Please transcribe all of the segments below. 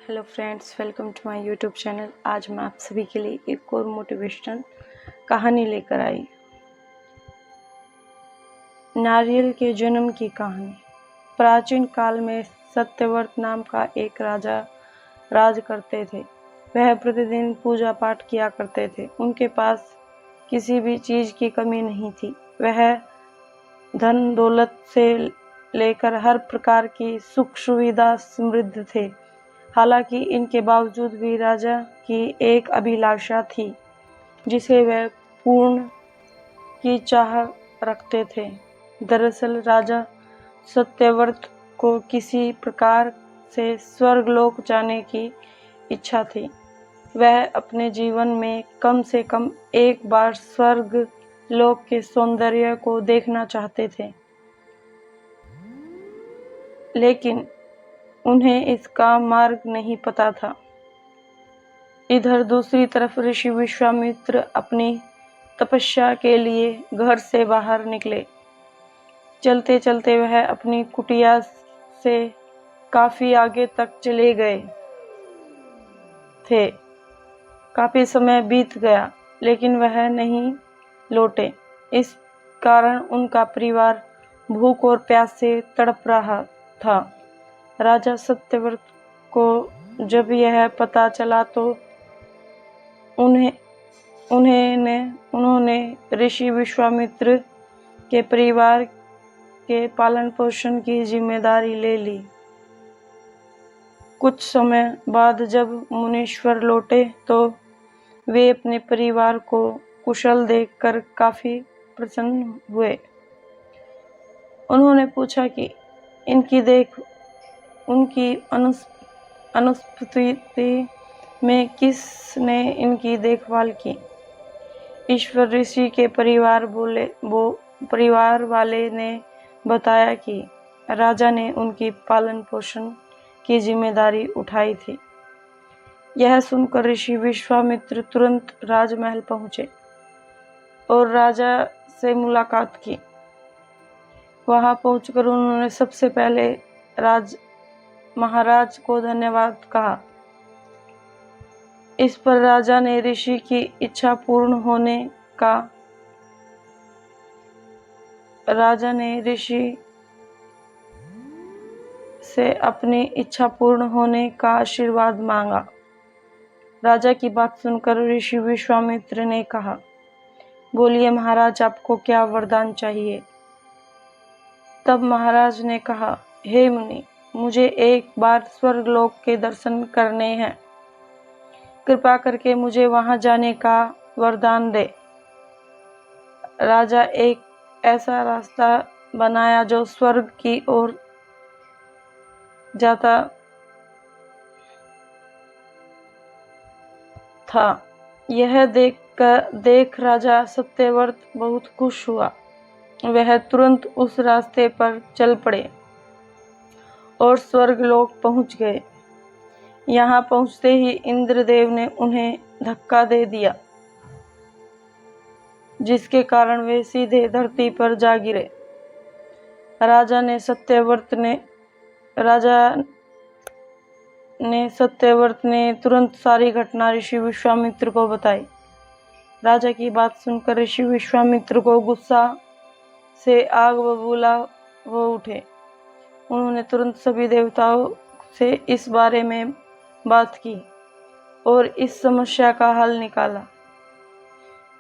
Hello friends, welcome to my YouTube channel. आज मैं आप सभी के लिए एक और मोटिवेशनल कहानी लेकर आई। नारियल के जन्म की कहानी। प्राचीन काल में सत्यव्रत नाम का एक राजा राज करते थे। वह प्रतिदिन पूजा पाठ किया करते थे। उनके पास किसी भी चीज़ की कमी नहीं थी। वह धन दौलत से लेकर हर प्रकार की सुख सुविधा समृद्ध थे। हालांकि इनके बावजूद भी राजा की एक अभिलाषा थी जिसे वह पूर्ण की चाह रखते थे। दरअसल राजा सत्यव्रत को किसी प्रकार से स्वर्गलोक जाने की इच्छा थी। वह अपने जीवन में कम से कम एक बार स्वर्ग लोक के सौंदर्य को देखना चाहते थे, लेकिन उन्हें इसका मार्ग नहीं पता था। इधर दूसरी तरफ ऋषि विश्वामित्र अपनी तपस्या के लिए घर से बाहर निकले। चलते चलते वह अपनी कुटिया से काफी आगे तक चले गए थे। काफी समय बीत गया लेकिन वह नहीं लौटे। इस कारण उनका परिवार भूख और प्यास से तड़प रहा था। राजा सत्यव्रत को जब यह पता चला तो उन्होंने ऋषि विश्वामित्र के परिवार के पालन पोषण की जिम्मेदारी ले ली। कुछ समय बाद जब मुनीश्वर लौटे तो वे अपने परिवार को कुशल देखकर काफी प्रसन्न हुए। उन्होंने पूछा कि उनकी अनुपस्थिति में किसने इनकी देखभाल की। ईश्वर ऋषि के परिवार वाले ने बताया कि राजा ने उनकी पालन पोषण की जिम्मेदारी उठाई थी। यह सुनकर ऋषि विश्वामित्र तुरंत राजमहल पहुंचे और राजा से मुलाकात की। वहां पहुंचकर उन्होंने सबसे पहले महाराज को धन्यवाद कहा। इस पर राजा ने ऋषि की इच्छा पूर्ण होने का आशीर्वाद मांगा। राजा की बात सुनकर ऋषि विश्वामित्र ने कहा, बोलिए महाराज, आपको क्या वरदान चाहिए। तब महाराज ने कहा, हे मुनि, मुझे एक बार स्वर्गलोक के दर्शन करने हैं। कृपा करके मुझे वहां जाने का वरदान दे। राजा एक ऐसा रास्ता बनाया जो स्वर्ग की ओर जाता था। यह देख राजा सत्यव्रत बहुत खुश हुआ। वह तुरंत उस रास्ते पर चल पड़े और स्वर्गलोक पहुंच गए। यहाँ पहुंचते ही इंद्रदेव ने उन्हें धक्का दे दिया, जिसके कारण वे सीधे धरती पर जा गिरे। राजा ने सत्यव्रत ने तुरंत सारी घटना ऋषि विश्वामित्र को बताई। राजा की बात सुनकर ऋषि विश्वामित्र को गुस्सा से आग बबूला हो उठे। उन्होंने तुरंत सभी देवताओं से इस बारे में बात की और इस समस्या का हल निकाला,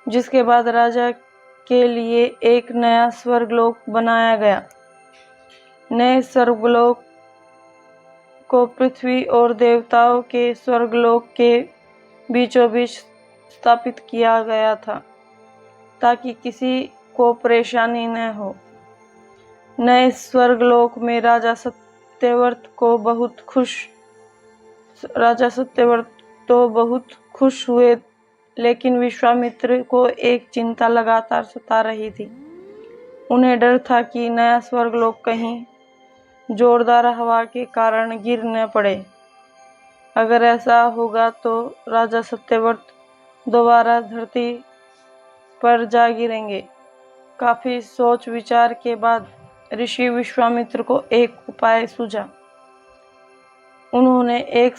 जिसके बाद राजा के लिए एक नया स्वर्गलोक बनाया गया। नए स्वर्गलोक को पृथ्वी और देवताओं के स्वर्गलोक के बीचों बीच स्थापित किया गया था, ताकि किसी को परेशानी न हो। नए स्वर्गलोक में राजा सत्यव्रत तो बहुत खुश हुए, लेकिन विश्वामित्र को एक चिंता लगातार सता रही थी। उन्हें डर था कि नया स्वर्गलोक कहीं जोरदार हवा के कारण गिर न पड़े। अगर ऐसा होगा तो राजा सत्यव्रत दोबारा धरती पर जा गिरेंगे। काफी सोच विचार के बाद ऋषि विश्वामित्र को एक उपाय सूझा। उन्होंने एक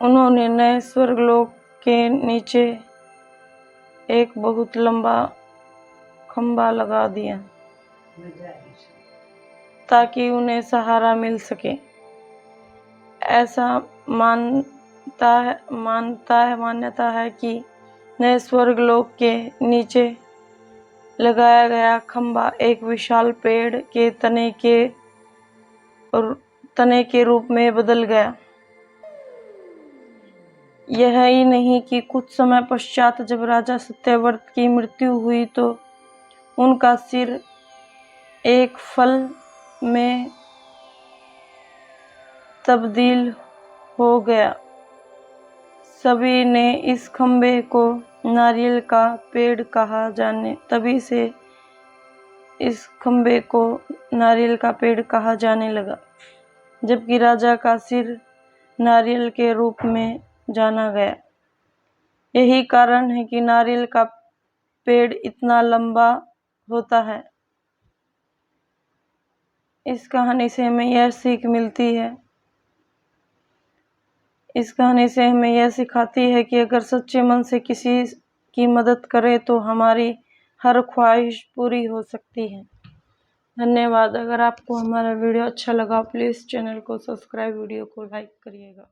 उन्होंने नए स्वर्गलोक के नीचे एक बहुत लंबा खंभा लगा दिया ताकि उन्हें सहारा मिल सके। ऐसा मान्यता है कि नए स्वर्गलोक के नीचे लगाया गया खंभा एक विशाल पेड़ के तने के रूप में बदल गया। यह ही नहीं कि कुछ समय पश्चात जब राजा सत्यव्रत की मृत्यु हुई तो उनका सिर एक फल में तब्दील हो गया। सभी ने इस खंभे को नारियल का पेड़ कहा जाने लगा, जबकि राजा का सिर नारियल के रूप में जाना गया। यही कारण है कि नारियल का पेड़ इतना लंबा होता है। इस कहानी से हमें यह सिखाती है कि अगर सच्चे मन से किसी की मदद करें तो हमारी हर ख्वाहिश पूरी हो सकती है। धन्यवाद। अगर आपको हमारा वीडियो अच्छा लगा प्लीज़ चैनल को सब्सक्राइब, वीडियो को लाइक करिएगा।